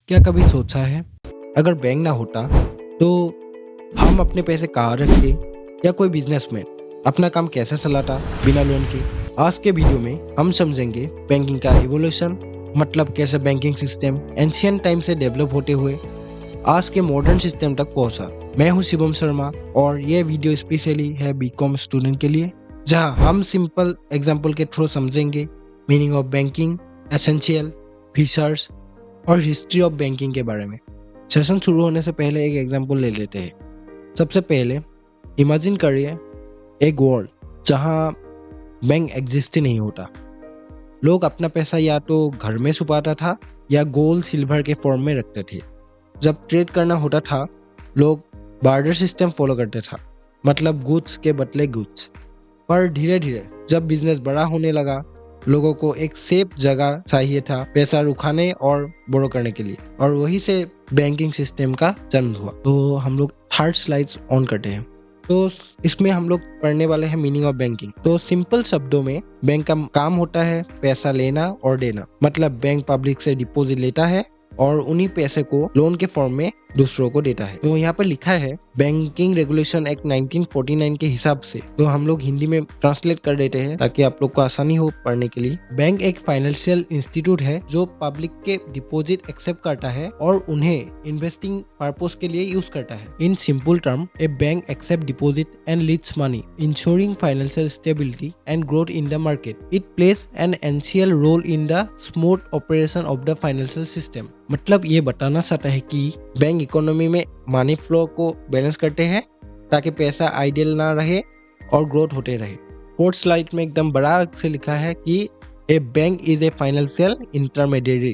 क्या कभी सोचा है अगर बैंक ना होता तो हम अपने पैसे कहाँ रखते या कोई बिजनेसमैन अपना काम कैसे चलाता बिना लोन के। आज के वीडियो में हम समझेंगे बैंकिंग का इवोल्यूशन, मतलब कैसे बैंकिंग सिस्टम एंशियंट टाइम से डेवलप होते हुए आज के मॉडर्न सिस्टम तक पहुंचा। मैं हूं शिवम शर्मा और ये वीडियो स्पेशली है बीकॉम स्टूडेंट के लिए, जहां हम सिंपल एग्जांपल के थ्रू समझेंगे meaning of banking, essential features और हिस्ट्री ऑफ बैंकिंग के बारे में। सेशन शुरू होने से पहले एक एग्जांपल ले लेते हैं। सबसे पहले इमेजिन करिए एक वर्ल्ड जहां बैंक एग्जिस्ट ही नहीं होता। लोग अपना पैसा या तो घर में छुपाता था या गोल्ड सिल्वर के फॉर्म में रखते थे। जब ट्रेड करना होता था लोग बार्टर सिस्टम फॉलो करते था, मतलब गुड्स के बदले गुड्स। पर धीरे धीरे जब बिजनेस बड़ा होने लगा लोगों को एक सेफ जगह चाहिए था पैसा रुकाने और बोरो करने के लिए, और वही से बैंकिंग सिस्टम का जन्म हुआ। तो हम लोग थर्ड स्लाइड्स ऑन करते हैं। तो इसमें हम लोग पढ़ने वाले हैं मीनिंग ऑफ बैंकिंग। तो सिंपल शब्दों में बैंक का काम होता है पैसा लेना और देना, मतलब बैंक पब्लिक से डिपॉजिट लेता है और उन्हीं पैसे को लोन के फॉर्म में दूसरों को देता है। तो यहाँ पर लिखा है बैंकिंग रेगुलेशन एक्ट 1949 के हिसाब से, तो हम लोग हिंदी में ट्रांसलेट कर देते हैं ताकि आप लोग को आसानी हो पढ़ने के लिए। बैंक एक फाइनेंशियल इंस्टीट्यूट है जो पब्लिक के डिपॉजिट एक्सेप्ट करता है और उन्हें इन्वेस्टिंग पर्पस के लिए यूज करता है। In simple term, a bank accept deposit and leads money, insuring financial stability and growth in the market. It plays an essential role in the smooth operation of the financial system. मतलब ये बताना चाहता है कि bank economy में money flow को balance करते हैं ताकि पैसा आइडियल ना रहे और ग्रोथ होते रहे। फोर्थ स्लाइड में एकदम बड़ा से लिखा है कि a bank is a financial intermediary.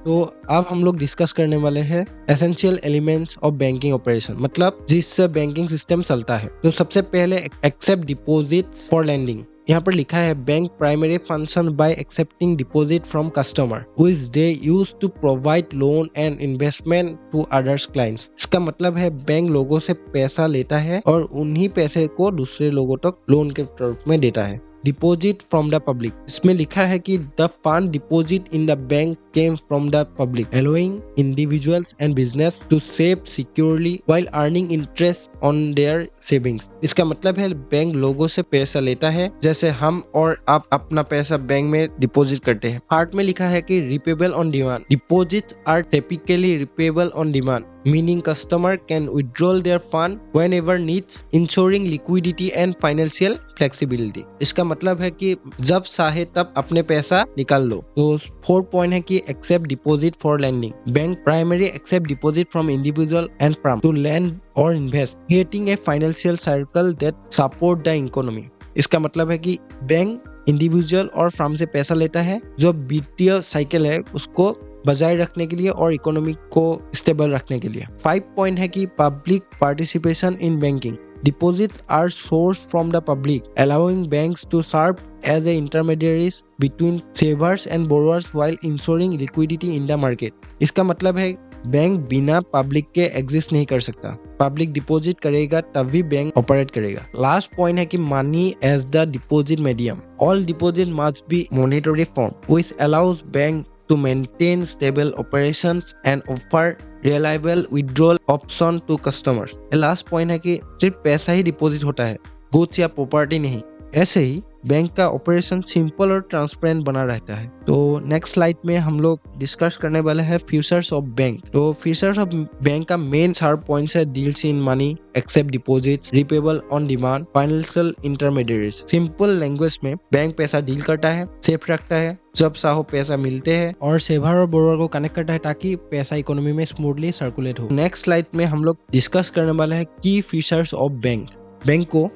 तो अब हम लोग डिस्कस करने वाले हैं essential elements of banking operation, मतलब जिससे बैंकिंग सिस्टम चलता है। तो सबसे पहले एक्सेप्ट डिपॉजिट्स फॉर लेंडिंग। यहाँ पर लिखा है bank primary function by accepting deposit from customer which they use to provide loan and investment to others clients. इसका मतलब है बैंक लोगों से पैसा लेता है और उन्हीं पैसे को दूसरे लोगों तक लोन के रूप में देता है। डिपॉजिट फ्रॉम द पब्लिक, इसमें लिखा है कि the fund deposit in the bank came from the public, allowing individuals and business to save securely while earning interest on their savings. इसका मतलब है बैंक लोगों से पैसा लेता है जैसे हम और आप अपना पैसा बैंक में डिपॉजिट करते हैं। पार्ट में लिखा है कि repayable on demand, deposits are typically repayable on demand, meaning customer can withdraw their fund whenever needs, ensuring liquidity and financial flexibility। इसका मतलब है कि जब चाहे तब अपने पैसा निकाल लो। तो फोर्थ पॉइंट है कि accept deposit for lending. Bank primary accept deposit from individual and firm to lend और invest, creating a financial circle that support the economy. इसका मतलब है कि बैंक इंडिविजुअल और फर्म से पैसा लेता है जो वित्तीय साइकिल है उसको बजाय रखने के लिए और इकोनॉमी को स्टेबल रखने के लिए। 5 पॉइंट है कि public participation in banking. Deposits are source from the public, allowing banks to serve as a intermediaries between savers and borrowers while insuring liquidity in the market. इसका मतलब है बैंक बिना पब्लिक के एग्जिस्ट नहीं कर सकता। पब्लिक डिपॉजिट करेगा तभी बैंक ऑपरेट करेगा। लास्ट पॉइंट है कि money as the deposit medium. All deposit must be monetary form which allows bank to maintain stable operations and offer reliable withdrawal option to customers। Last point है कि सिर्फ पैसा ही deposit होता है, goods या property नहीं। ऐसे ही बैंक का ऑपरेशन सिंपल और ट्रांसपेरेंट बना रहता है। तो नेक्स्ट स्लाइड में हम लोग डिस्कस करने वाले हैं फीचर्स ऑफ बैंक। तो फीचर्स ऑफ बैंक का मेन 4 पॉइंट्स है deals in money, accept deposits, repayable on demand, financial intermediaries. Simple language में बैंक पैसा डील करता है, सेफ रखता है, जब चाहो पैसा मिलते हैं, और सेवर और बोरोअर को कनेक्ट करता है ताकि पैसा इकोनॉमी में स्मूथली सर्कुलेट हो। नेक्स्ट स्लाइड में हम लोग डिस्कस करने वाले हैं की फीचर्स ऑफ बैंक। बैंक को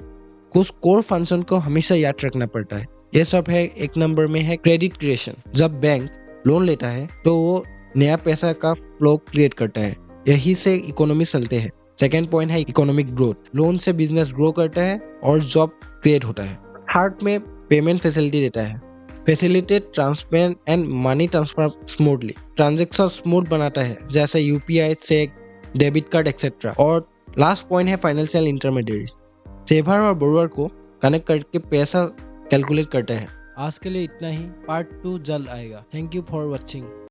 कुछ कोर फंक्शन को हमेशा याद रखना पड़ता है। ये सब है। एक नंबर में है क्रेडिट क्रिएशन। जब बैंक लोन लेता है तो वो नया पैसा का फ्लो क्रिएट करता है, यही से इकोनॉमी चलते हैं। सेकेंड पॉइंट है इकोनॉमिक ग्रोथ। लोन से बिजनेस ग्रो करता है और जॉब क्रिएट होता है। थर्ड में पेमेंट फैसिलिटी देता है, facilitate transparent and money transfer smoothly. Transaction smooth बनाता है जैसे UPI, cheque, debit card etcetera. और लास्ट पॉइंट है फाइनेंशियल इंटरमीडिएरीज। सेवर और बोरोअर को कनेक्ट करके पैसा कैलकुलेट करते हैं। आज के लिए इतना ही, पार्ट 2 जल्द आएगा। Thank you for watching.